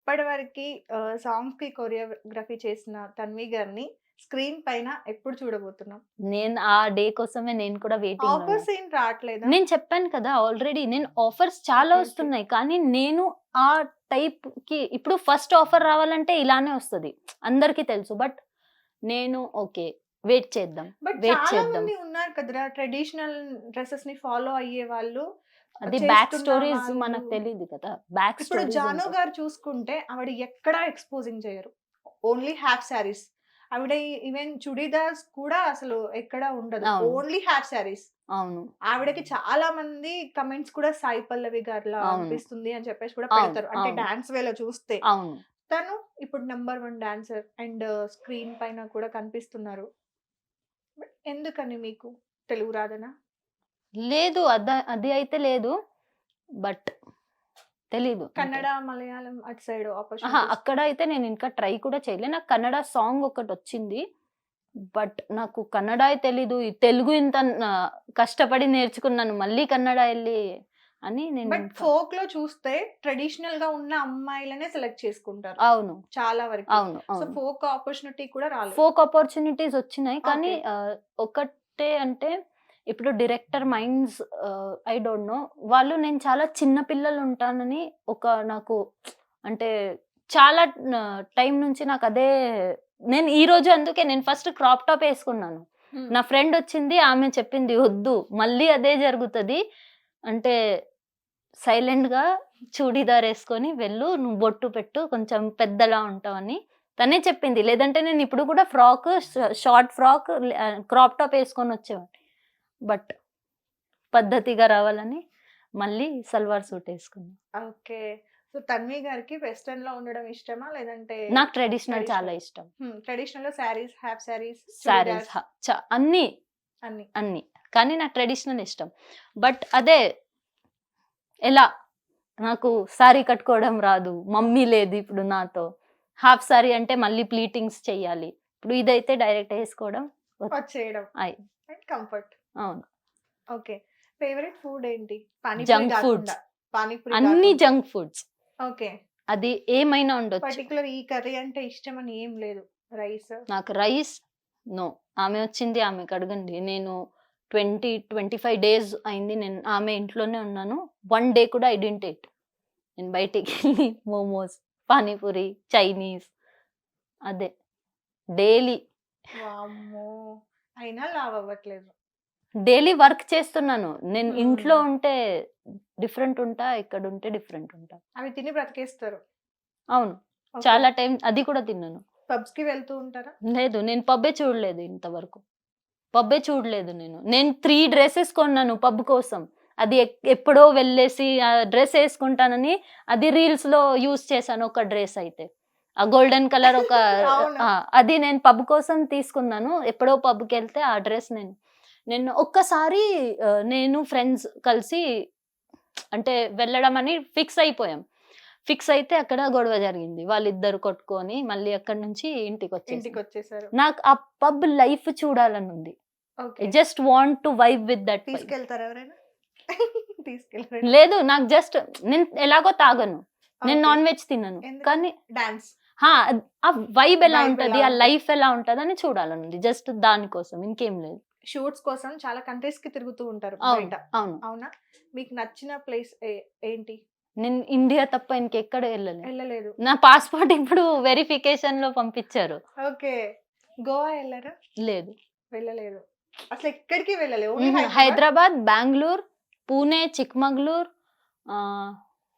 ఇప్పటివరకి సాంగ్స్‌కి choreography చేసిన తన్వి గారిని screen పైన ఎప్పుడు చూడబోతున్నాం? నేను ఆ డే కోసమే నేను కూడా వెయిటింగ్‌లో ఉన్నా. ఆఫర్స్ ఏం రావట్లేదా? నేను చెప్పాను కదా! ఆల్రెడీ నేను ఆఫర్స్ చాలా ఓకే. ఓకే. వస్తున్నాయి. కానీ నేను ఆ టైప్‌కి ఇప్పుడు ఫస్ట్ ఆఫర్ రావాలంటే ఇలానే వస్తది. అందరికీ తెలుసు. బట్ నేను ఓకే. వెయిట్ చేద్దాం. బట్ వెయిట్ చాలా చేద్దాం. మంది ఉన్నారు కదరా! ట్రెడిషనల్ డ్రెసెస్‌ని ఫాలో అయ్యేవాళ్ళు, అది బ్యాక్ చేస్తున్న స్టోరీస్ వాళ్ళు. మనకు తెలీదు కదా! బ్యాక్ ఇప్పుడు స్టోరీస్ 'జాను' ఉంటాయి. గారు చూసుకుంటే ఆవిడ ఎక్కడా ఎక్స్‌పోజింగ్ చేయరు. Only half saris. ఆవిడ ఈవెన్ చుడీదార్స్ కూడా అసలు ఎక్కడ ఉండదు. అవును. Only half saris. అవును. ఆవిడకి చాలా మంది కమెంట్స్ కూడా సాయి పల్లవి గారిలా అవును. అనిపిస్తుంది అని చెప్పేసి కూడా అవును. పెడతారు. అంటే అవును. డాన్స్ వేలో చూస్తే. అవును. తను ఇప్పుడు నంబర్ 1 డాన్సర్ అండ్ స్క్రీన్ పైన కూడా కనిపిస్తున్నారు. బట్ ఎందుకని మీకు? తెలుగు రాదనా? లేదు. అది అయితే లేదు. బట్ తెలీదు అంతే. కన్నడ, మలయాళం అటు సైడ్ అహా! ఆపర్చునిటీస్. అక్కడ అయితే నేను ఇంకా ట్రై కూడా చేయలే. నాకు కన్నడ సాంగ్ ఒకటొచ్చింది. బట్ నాకు కన్నడ తెలీదు. ఈ తెలుగు ఇంత కష్టపడి నేర్చుకున్నాను. మళ్ళీ కన్నడ ఎళ్లి అని నేను బట్ ఇంకా ఫోక్‌లో చూస్తే ట్రెడిషనల్‌గా ఉన్న అమ్మాయిలనే సెలెక్ట్ చేసుకుంటారు. అవును. చాలా వరకి. అవును. సో, అవును. ఫోక్ ఆపర్చునిటీ కూడా రాలేదు. ఫోక్ అపార్చునిటీస్ వచ్చినాయి. కానీ ఓకే. ఒకటే అంటే ఇప్పుడు director minds I don't know. వాళ్ళు నేను చాలా చిన్న పిల్లలుంటానని ఒక నాకు అంటే చాలా టైం నుంచి నాకదే నేను ఈరోజు అందుకే నేను ఫస్ట్ క్రాప్ టాప్ యేసుకున్నాను. హ్మ్. నా ఫ్రెండొచ్చింది ఆమె చెప్పింది, "ఒద్దు మళ్ళీ అదే జరుగుతది. అంటే సైలెంట్‌గా చూడీదార్ యేసుకొని వెళ్ళు. నువ్వు బొట్టు పెట్టు. కొంచెం పెద్దలా ఉంటావని." తనే చెప్పింది. లేదంటే నేనిప్పుడు కూడా frock short frock crop top యేసుకొనొచ్చేవాడిని. బట్ పద్ధతిగా రావాలని మళ్ళీ సల్వార్ సూట్ యేసుకున్నా. ఓకే. సో, తన్వి గారికి వెస్టర్న్‌లో ఉండడం ఇష్టమా? లేదంటే నాకు ట్రెడిషనల్ చాలా ట్రెడిషనల్? ఇష్టం. ట్రెడిషనల్‌లో సారీస్, హాఫ్ సారీస్, సారీస్ చుడిదార్స్ అన్నీ, అన్ని. అన్నీ. కానీ నాకు ట్రెడిషనల్ ఇష్టం. బట్ అదే ఎలా నాకు సారీ కట్టుకోవడం రాదు. మమ్మీ లేదు ఇప్పుడు నాతో. హాఫ్ సారీ అంటే మళ్ళీ ప్లీటింగ్స్ చెయ్యాలి. ఇప్పుడు ఇదైతే డైరెక్ట్ యేసుకోవడం వచ్చేయడం అయి అండ్ కంఫర్ట్. అవును. ఓకే. ఫేవరెట్ ఫుడ్ ఏంటి? పానీపూరి జంక్ గాకుండా. ఫుడ్స్. పానీపూరి అన్ని గాకుండా. Junk foods. ఓకే. అది ఏమైనా ఉండొచ్చు. పర్టిక్యులర్ ఈ కర్రీ అంటే ఇష్టమని ఏం లేదు. రైస్. నాకు రైస్ నో. ఆమె వచ్చింది ఆమెకి అడగండి. నేను 20, 25 డేస్ అయింది. నేను ఆమె ఇంట్లోనే ఉన్నాను. 1 డే కూడా ఐ డిడ్ంట్ ఈట్. నేను బయటికెళ్ళి మోమోస్, పానీపూరి, చైనీస్ అదే డైలీ. వామ్మో! అయినా లావు అవ్వట్లేదు. డైలీ వర్క్ చేస్తున్నాను. నేను ఇంట్లో హ్మ్. ఉంటే డిఫరెంట్ ఉంటా. ఇక్కడుంటే డిఫరెంట్ ఉంటా. అవి తిని బ్రతికేస్తారు. అవును. ఓకే. చాలా టైం అది కూడా తినను. పబ్స్‌కి వెళ్తూ ఉంటారా? లేదు. నేను పబ్బే చూడలేదు ఇంతవరకు. పబ్బే చూడలేదు నేను. నేను 3 డ్రెసెస్ కొన్నాను పబ్ కోసం. అది ఎప్పుడో వెళ్ళేసి ఆ డ్రెస్ యేసుకుంటానని అది రీల్స్‌లో యూజ్ చేశాను ఒక డ్రెస్ అయితే. ఆ గోల్డెన్ కలర్ ఒక అవును. అది నేను పబ్ కోసం తీసుకున్నాను. ఎప్పుడో పబ్‌కెళ్తే ఆ డ్రెస్ నేను నేను ఒక్కసారి నేను ఫ్రెండ్స్ కలిసి అంటే వెళ్ళడం అని ఫిక్స్ అయిపోయాం. ఫిక్స్ అయితే అక్కడ గొడవ జరిగింది. వాళ్ళిద్దరు కొట్టుకొని మళ్ళీ అక్కడి నుంచి ఇంటికొచ్చేసాం. ఇంటికొచ్చేసారు. నాకు ఆ పబ్ లైఫ్ చూడాలనుంది. I okay. Just want to vibe with that vibe. తీసుకెళ్తారా ఎవరైనా? తీసుకెళ్లరా? లేదు నాకు జస్ట్ నేను ఎలాగో తాగను. నేను ఓకే. నాన్ వెజ్ తినను. ఎందుకని? కానీ డాన్స్. ఆ! ఆ వైబ్ ఎలా వైబ్ ఉంటది? ఎలా ఆ ఉంటది? లైఫ్ ఎలా ఉంటదని చూడాలనుంది. జస్ట్ దానికోసం ఇంకేం లేదు. షూట్స్ కోసం చాలా కంట్రీస్‌కి తిరుగుతూ ఉంటారు అవును. బయట. అవును. అవునా? మీకు నచ్చిన ప్లేస్ ఏంటి? నేను ఇండియా తప్ప ఇంకెక్కడ ఎళ్ళలే. ఎళ్ళలేదు. నా పాస్‌పోర్ట్ ఇప్పుడు వెరిఫికేషన్‌లో పంపించారు. ఓకే. గోవా ఎళ్లారా? లేదు. వెళ్ళలేదు. అసలెక్కడికి వెళ్ళలేదు. ఓన్లీ హైదరాబాద్? హైదరాబాద్, బెంగుళూరు, పూణే, చిక్మగళూరు, ఆహ్,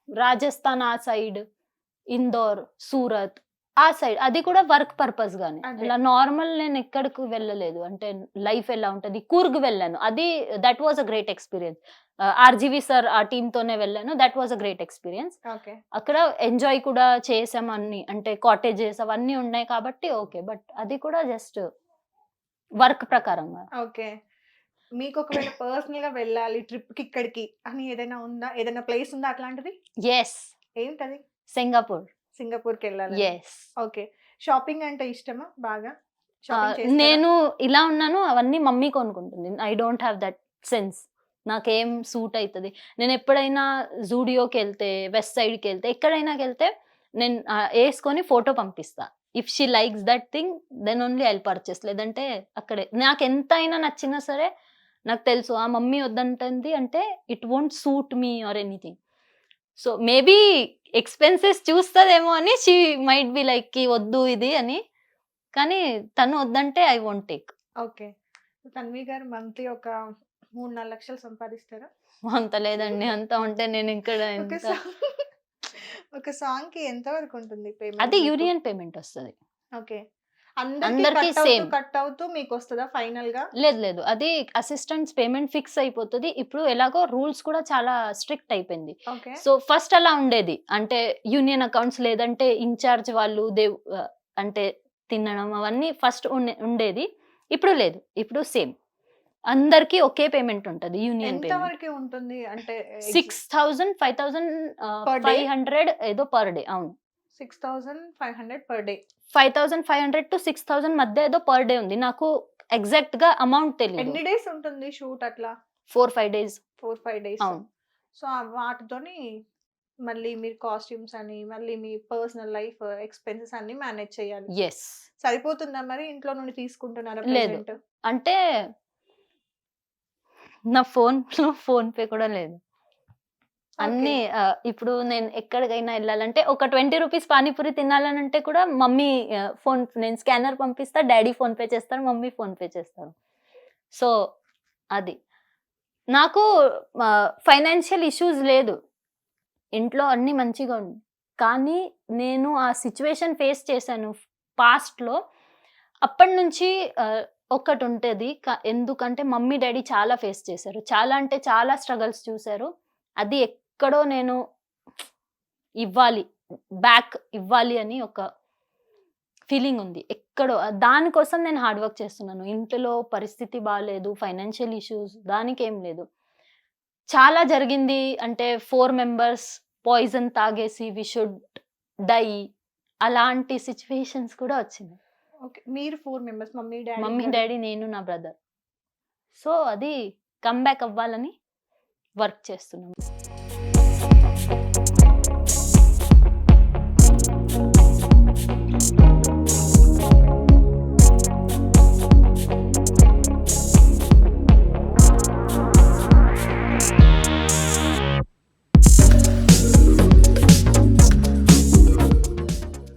రాజస్థాన్ ఆ సైడ్, ఇందోర్, సూరత్ ఆ సైడ్. అది కూడా వర్క్ పర్పస్ గానే. అదే. ఇలా నార్మల్ నేను ఎక్కడికి వెళ్ళలేదు. అంటే లైఫ్ ఎలా ఉంటది. కూర్గ్ వెళ్ళాను. అది that was a great experience. RGV sir ఆ టీమ్‌తోనే వెళ్ళాను. That was a great experience. Okay. అక్కడ ఎంజాయ్ కూడా చేసాం అన్ని. అంటే కాటేజెస్ అవన్నీ ఉన్నాయి కాబట్టి ఓకే. బట్ అది కూడా జస్ట్ వర్క్ ప్రకారంగా. ఓకే. మీకొకవేళ పర్సనల్‌గా వెళ్ళాలి ట్రిప్‌కి ఇక్కడికి అని ఏదైనా ఉందా? ఏదైనా ప్లేస్ ఉందా అట్లాంటిది? యెస్. ఏంటది? సింగపూర్. సింగపూర్‌కెళ్ళాలని. యెస్. ఓకే. షాపింగ్ అంటే ఇష్టమా బాగా? షాపింగ్ చేస్తారా? నేను ఇలా ఉన్నాను అవన్నీ మమ్మీ కొనుక్కుంటుంది. I don't have that sense. నాకేం సూట్ అయితది. నేనెప్పుడైనా జూడియోకెళ్తే, వెస్ట్ సైడ్‌కెళ్తే, ఎక్కడైనాకెళ్తే నేను వేసుకొని ఫోటో పంపిస్తా. If she likes that thing then only I will purchase. లేదంటే అక్కడే నాకు ఎంతైనా నచ్చినా సరే నాకు తెలుసు ఆ మమ్మీ వద్దంటుంది అంటే it won't suit me or anything. So maybe expenses చూస్తదేమో అని షీ మైట్ బి లైక్ కి వద్దు ఇది అని. కానీ తను వద్దంటే I won't take. Okay. Tanvi గారు మంత్లీ ఒక 3-4 లక్షలు సంపాదిస్తారా? అంత లేదండి. అంత ఉంటే నేను ఇక్కడ ఒక ఎంత సాంగ్ ఒక సాంగ్‌కి ఎంత వరకు ఉంటుంది పేమెంట్ అది మీకు? యూనియన్ పేమెంట్ వస్తది. ఓకే. అందరికి అందరికీ సేమ్. కట్ అవుతూ మీకొస్తదా ఫైనల్‌గా? లేదు. అది అసిస్టెంట్స్ పేమెంట్ ఫిక్స్ అయిపోతది. ఇప్పుడు ఎలాగో రూల్స్ కూడా చాలా స్ట్రిక్ట్ అయిపోయింది. ఓకే. సో ఫస్ట్ అలా ఉండేది. అంటే యూనియన్ అకౌంట్స్ లేదంటే ఇన్‌చార్జ్ వాళ్ళు అంటే తినడం అవన్నీ ఫస్ట్ ఉండేది. ఇప్పుడు లేదు. ఇప్పుడు సేమ్. అందరికీ ఒకే పేమెంట్ ఉంటది. యూనియన్ ఎంత పేమెంట్. వరకి ఉంటుంది? అంటే 6000, 5000 Per day? 500 ఏదో పర్ డే. అవును. 6,500 పర్ డే. 5500 to 6000 మధ్య ఏదో పర్ డే ఉంది. నాకు ఎగ్జాక్ట్‌గా అమౌంట్ తెలీదు. ఎన్ని డేస్ ఉంటుంది షూట్ అట్లా? 4, 5 డేస్. 4-5 డేస్. అవును. సో, వాటితోని మళ్ళీ మీరు కాస్ట్యూమ్స్ అని, మళ్ళీ మీ పర్సనల్ లైఫ్ ఎక్స్‌పెన్సెస్ అన్నీ మేనేజ్ చేయాలి. యెస్. సరిపోతుందా మరి? ఇంట్లో నుండి తీసుకుంటున్నారా లేదు. ప్రెజెంట్? అంటే నా ఫోన్‌లో ఫోన్‌పే కూడా లేదు. అన్నీ ఇప్పుడు నేను ఎక్కడికైనా ఎళ్ళాలంటే ఒక 20 రూపీస్ పానీపూరి తినాలనంటే కూడా మమ్మీ నేను స్కానర్ పంపిస్తా, డ్యాడీ ఫోన్‌పే చేస్తారు, మమ్మీ ఫోన్‌పే చేస్తారు. సో, అది. నాకు ఫైనాన్షియల్ ఇష్యూస్ లేదు. ఇంట్లో అన్నీ మంచిగా ఉంది. కానీ నేను ఆ సిట్యుయేషన్ ఫేస్ చేశాను పాస్ట్‌లో. అప్పటినుంచి ఒకటుంటది. ఎందుకంటే మమ్మీ, డ్యాడీ చాలా ఫేస్ చేశారు. చాలా అంటే చాలా స్ట్రగల్స్ చూసారు. అది ఎక్కడో నేను ఇవ్వాలి, బ్యాక్ ఇవ్వాలి అని ఒక ఫీలింగ్ ఉంది. ఎక్కడో దానికోసం నేను హార్డ్ వర్క్ చేస్తున్నాను. ఇంట్లో పరిస్థితి బాలేదు, ఫైనాన్షియల్ ఇష్యూస్ దానికేం లేదు. చాలా జరిగింది. అంటే 4 మెంబర్స్ పాయిజన్ తాగేసి వి షుడ్ డై అలాంటి సిట్యుయేషన్స్ కూడా వచ్చినాయి. ఓకే. మీరు 4 మెంబర్స్ మమ్మీ, డ్యాడీ మమ్మీ, గారు. డ్యాడీ, నేను, నా బ్రదర్. సో, అది కమ్ బ్యాక్ అవ్వాలని వర్క్ చేస్తున్నాం.